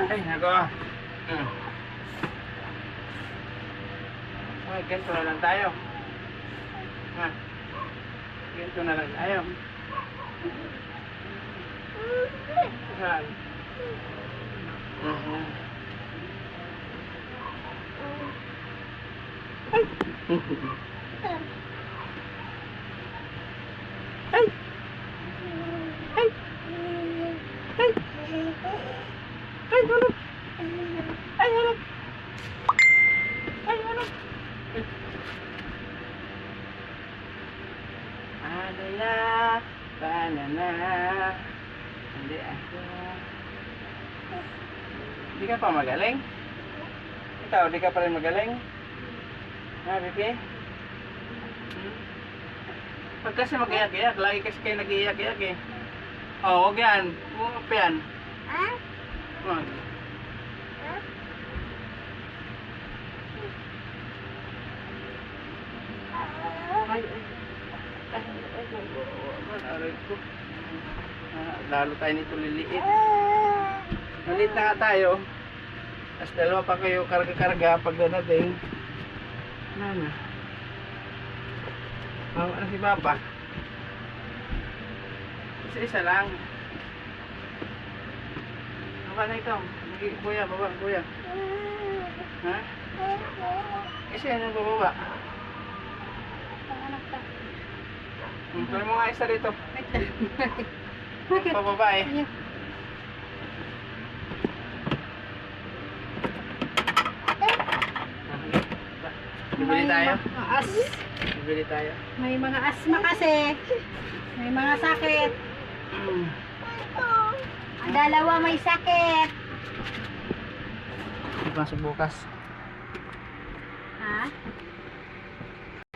Ay, nako. Ay, ganito na lang tayo. Ha? Ganito na lang tayo. Saan? Ay! Ay! Ay! Ay! Ay, hulog! Ay, hulog! Ay, hulog! Banana, banana. Hindi ako. Hindi ka pa magaling? Ikaw, di ka pa rin magaling? Ha, Bibi? Pag kasi mag-iyak-iyak, lagi kasi kayo nag-iyak-iyak eh. Oo, huwag yan. Huwag pa yan. Huwag. Ay, aray ko. Lalo tayo nito liliit. Maliit na nga tayo. Tapos dalawa pa kayo karga-karga pag dadating. Ano? Ano si Papa? Isa-isa lang. Baba na ito. Kuya, baba, kuya. Ha? Isa yan ang bababa. Tuloy mo nga isa dito. Pababa eh. Bibili tayo. Bibili tayo. May mga asma kasi. May mga sakit. Dalawa may sakit. Masuk bukas.